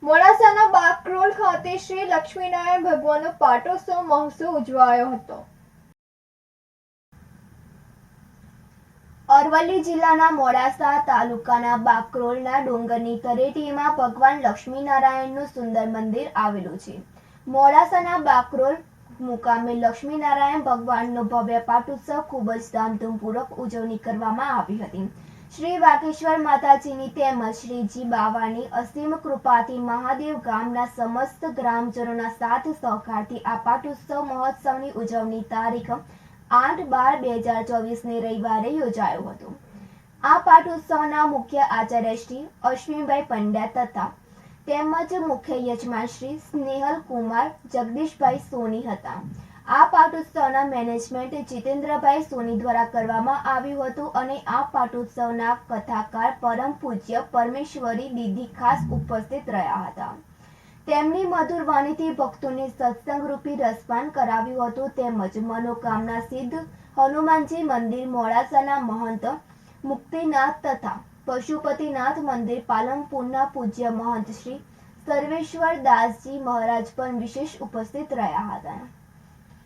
મોડાસાના બાકરોલ ખાતે શ્રી લક્ષ્મીનારાયણ ભગવાનનો પાટોત્સવ મહોત્સવ ઉજવાયો હતો. અરવલ્લી જિલ્લાના મોડાસા તાલુકાના બાકરોલના ડુંગરની તળેટીમાં ભગવાન લક્ષ્મીનારાયણનું સુંદર મંદિર આવેલું છે. મોડાસાના બાકરોલ મુકામે લક્ષ્મીનારાયણ ભગવાનનો ભવ્ય પાટોત્સવ ખૂબ જ ધામધૂમપૂર્વક ઉજવણી કરવામાં આવી હતી. શ્રી વાઘેશ્વર માતાજીની તેમજ શ્રીજી બાવાની અસીમ કૃપાથી મહાદેવ ગામના સમસ્ત ગ્રામજનોના સાથ સહકારથી આ પાટોત્સવ મહોત્સવની ઉજવણી તારીખ 8/12/2024 રવિવારે યોજાયો હતો. આ પાટોત્સવના મુખ્ય આચાર્ય શ્રી અશ્વિનભાઈ પંડ્યા તથા તેમજ મુખ્ય યજમાન શ્રી સ્નેહલ કુમાર જગદીશભાઈ સોની હતા. આ પાટોત્સવના મેનેજમેન્ટ જીતેન્દ્રભાઈ સોની દ્વારા કરવામાં આવ્યું હતું અને આ પાટોત્સવના કથાકાર પરમ પૂજ્ય પરમેશ્વરી દીદી ખાસ ઉપસ્થિત રહ્યા હતા. તેમની મધુર વાણીથી ભક્તોને સત્સંગ રૂપી રસપાન કરાવ્યું હતું. તેમજ મનોકામના સિદ્ધ હનુમાનજી મંદિર મોડાસાના મહંત મુક્તિનાથ તથા પશુપતિનાથ મંદિર પાલનપુરના પૂજ્ય મહંત શ્રી સર્વેશ્વર દાસજી મહારાજ પણ વિશેષ ઉપસ્થિત રહ્યા હતા.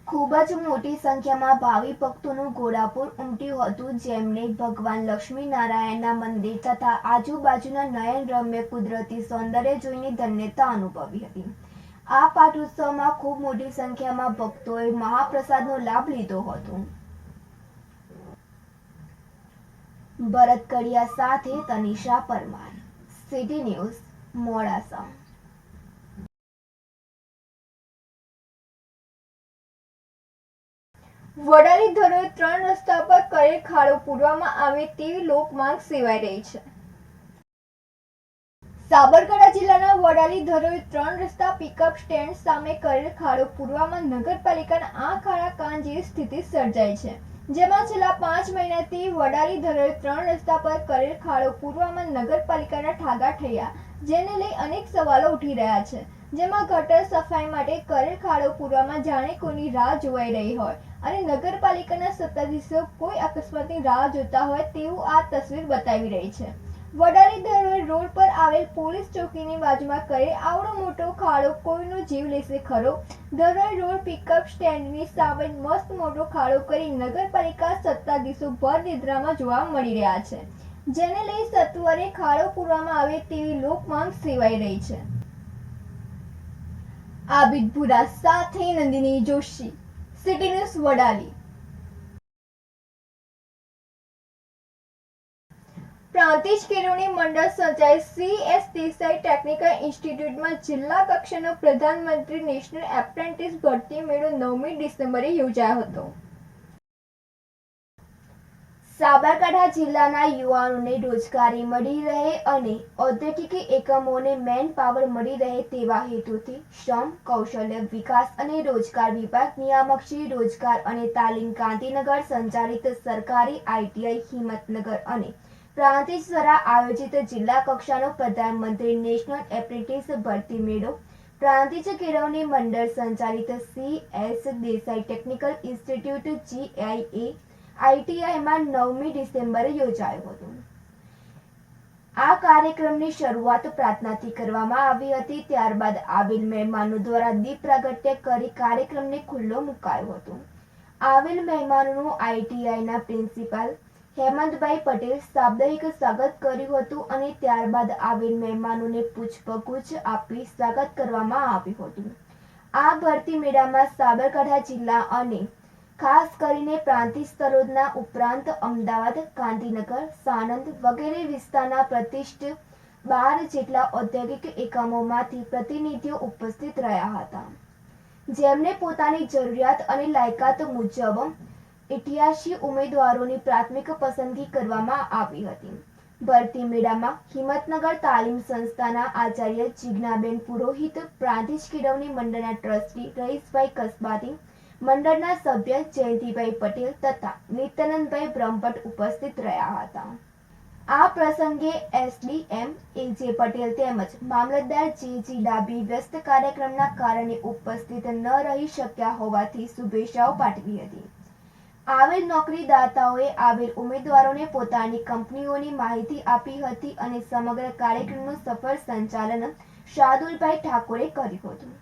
ખૂબ જ મોટી સંખ્યામાં ભાવિ ભક્તોનું ઘોડાપુર ઉમટ્યું હતું, જેમણે ભગવાન લક્ષ્મીનારાયણના મંદિર તથા આજુબાજુના નયનરમ્ય કુદરતી સૌંદર્ય જોઈને ધન્યતા અનુભવી હતી. આ પાટોત્સવમાં ખૂબ મોટી સંખ્યામાં ભક્તોએ મહાપ્રસાદનો લાભ લીધો હતો. ભરત કડિયા સાથે તનિષા પરમાર, સિટી ન્યૂઝ, મોડાસા. વડાલી ધરોઈ 3 રસ્તા પર કરેલ ખાડો પૂરવામાં આવે તેવી લોકમાંગ સેવાઈ રહી છે. સાબરકાંઠા જિલ્લાના વડાલી ધરોઈ 3 રસ્તા પિકઅપ સ્ટેન્ડ સામે કરેલ ખાડો પૂરવામાં નગરપાલિકાના આંખ આડા કાન જેવી સ્થિતિ સર્જાઈ છે. જેમાં છેલ્લા 5 મહિનાથી વડાલી ધરોઈ 3 રસ્તા પર કરેલ ખાડો પૂરવામાં નગરપાલિકાના ઠાગા ઠર્યા, જેને લઈ અનેક સવાલો ઉઠી રહ્યા છે. જેમાં ગટર સફાઈ માટે કરેલ ખાડો પૂરવામાં જાણે કોઈની રાહ જોવાઈ રહી હોય અને નગરપાલિકાના સત્તાધીશો કોઈ અકસ્માતની રાહ જોતા હોય તેવું આ તસવીર બતાવી રહી છે. વડાલી ધરોઈ રોડ પર આવેલ પોલીસ ચોકીની બાજુમાં કરેલ આવડો મોટો ખાડો કોઈનો જીવ લેશે ખરો? ધરોઈ રોડ પિકઅપ સ્ટેન્ડની સામે મસ્ત મોટો ખાડો કરી નગરપાલિકા સત્તાધીશો ભર નિદ્રામાં જોવા મળી રહ્યા છે, જેને લઈ સત્વરે ખાડો પૂરવામાં આવે તેવી લોકમાંગ સેવાઈ રહી છે. આબિદ ભુરા સાથે નંદિની જોશી, સિટી ન્યૂઝ, વડાલી. પ્રાંતિજ કેળવણી મંડળ સંચાલિત CS દેસાઈ ટેકનિકલ ઇન્સ્ટિટ્યૂટમાં જિલ્લા કક્ષાનો પ્રધાનમંત્રી નેશનલ એપ્રેન્ટિસ ભરતી મેળો 9મી ડિસેમ્બરે યોજાયો હતો. સાબરકાંઠા જિલ્લાના યુવાનોને રોજગારી મળી રહે અને ઔદ્યોગિક એકમોને મેન પાવર મળી રહે તેવા હેતુથી શ્રમ, કૌશલ્ય વિકાસ અને રોજગાર વિભાગ નિયામક શ્રી રોજગાર અને તાલીમ ગાંધીનગર સંચાલિત સરકારી ITI હિંમતનગર અને પ્રાંતિજ દ્વારા આયોજિત જિલ્લા કક્ષાનો પ્રધાનમંત્રી નેશનલ એપ્રેન્ટિસ ભરતી મેળો પ્રાંતિજ કેળવણી મંડળ સંચાલિત CS દેસાઈ ટેકનિકલ ઇન્સ્ટિટ્યૂટ GIA-ITIમાં 9મી ડિસેમ્બરે યોજાયો હતો. આ કાર્યક્રમની શરૂઆત પ્રાર્થનાથી કરવામાં આવી હતી. ત્યારબાદ આવેલ મહેમાનો દ્વારા દીપ પ્રાગટ્ય કરી કાર્યક્રમને ખુલ્લો મુકાયો હતો. આવેલ મહેમાનોનું ITIના પ્રિન્સિપાલ હેમંતભાઈ પટેલ સાપ્તાહિક સ્વાગત કર્યું હતું અને ત્યારબાદ આવેલ મહેમાનોને પુષ્પગુચ્છ આપી સ્વાગત કરવામાં આવ્યું હતું. આ ભરતી મેળામાં સાબરકાંઠા જિલ્લા અને ખાસ કરીને પ્રાંતિજ તલોદના ઉપરાંત અમદાવાદ, ગાંધીનગર, સાણંદ વગેરે વિસ્તારના પ્રતિષ્ઠિત 12 જેટલા ઔદ્યોગિક એકમોમાંથી પ્રતિનિધિઓ ઉપસ્થિત રહ્યા હતા, જેમને પોતાની જરૂરિયાત અને લાયકાત મુજબ 88 ઉમેદવારોની પ્રાથમિક પસંદગી કરવામાં આવી હતી. ભરતી મેળામાં હિંમતનગર તાલીમ સંસ્થાના આચાર્ય જિજ્ઞાબેન પુરોહિત, પ્રાંતિજ કેળવણી મંડળના ટ્રસ્ટી રહીશભાઈ કસબાતી, મંડળના સભ્ય જયંતિભાઈ પટેલ તથા નિત્યાનંદભાઈ બ્રહ્મભટ્ટ ઉપસ્થિત રહ્યા હતા. આ પ્રસંગે SDM AJ પટેલ તેમજ મામલતદાર JG ડાબી વ્યસ્ત કાર્યક્રમના કારણે ઉપસ્થિત ન રહી શક્યા હોવાથી શુભેચ્છાઓ પાઠવી હતી. આવેલ નોકરીદાતાઓએ આવેલ ઉમેદવારોને પોતાની કંપનીઓની માહિતી આપી હતી અને સમગ્ર કાર્યક્રમનું સફળ સંચાલન શાર્દુલભાઈ ઠાકોરે કર્યું હતું.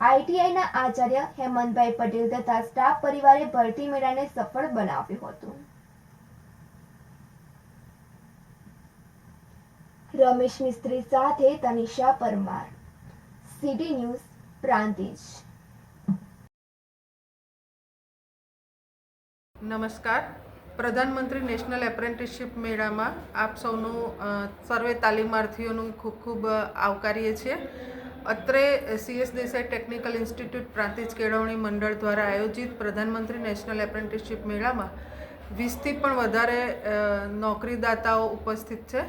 આઈટીઆઈના આચાર્ય હેમંતભાઈ પટેલ તથા સ્ટાફ પરિવારે ભરતી મેળાને સફળ બનાવ્યું હતું. રમેશ મિસ્ત્રી સાથે તનિષા પરમાર, સિટી ન્યૂઝ, પ્રાંતિજ. નમસ્કાર. પ્રધાનમંત્રી નેશનલ એપ્રેન્ટિસશીપ મેળામાં આપ સૌનું સર્વે તાલીમાર્થીઓનું ખૂબ ખૂબ આવકારીએ છીએ. અત્રે CS Desai technical institute Prantij કેળવણી મંડળ દ્વારા આયોજિત પ્રધાનમંત્રી નેશનલ એપ્રેન્ટિસશીપ મેળામાં 20થી પણ વધારે નોકરીદાતાઓ ઉપસ્થિત છે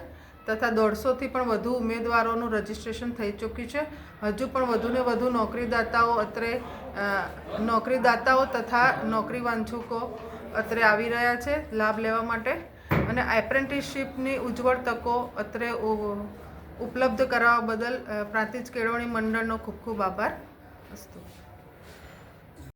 તથા 150થી પણ વધુ ઉમેદવારોનું રજિસ્ટ્રેશન થઈ ચૂક્યું છે. હજુ પણ વધુને વધુ નોકરીદાતાઓ તથા નોકરી વાંછુકો અત્રે આવી રહ્યા છે લાભ લેવા માટે અને એપ્રેન્ટિસશીપની ઉજ્જવળ તકો અત્રે ઉપલબ્ધ કરાવવા બદલ પ્રાંતિજ કેળવણી મંડળનો ખૂબ ખૂબ આભાર. અસ્તુ.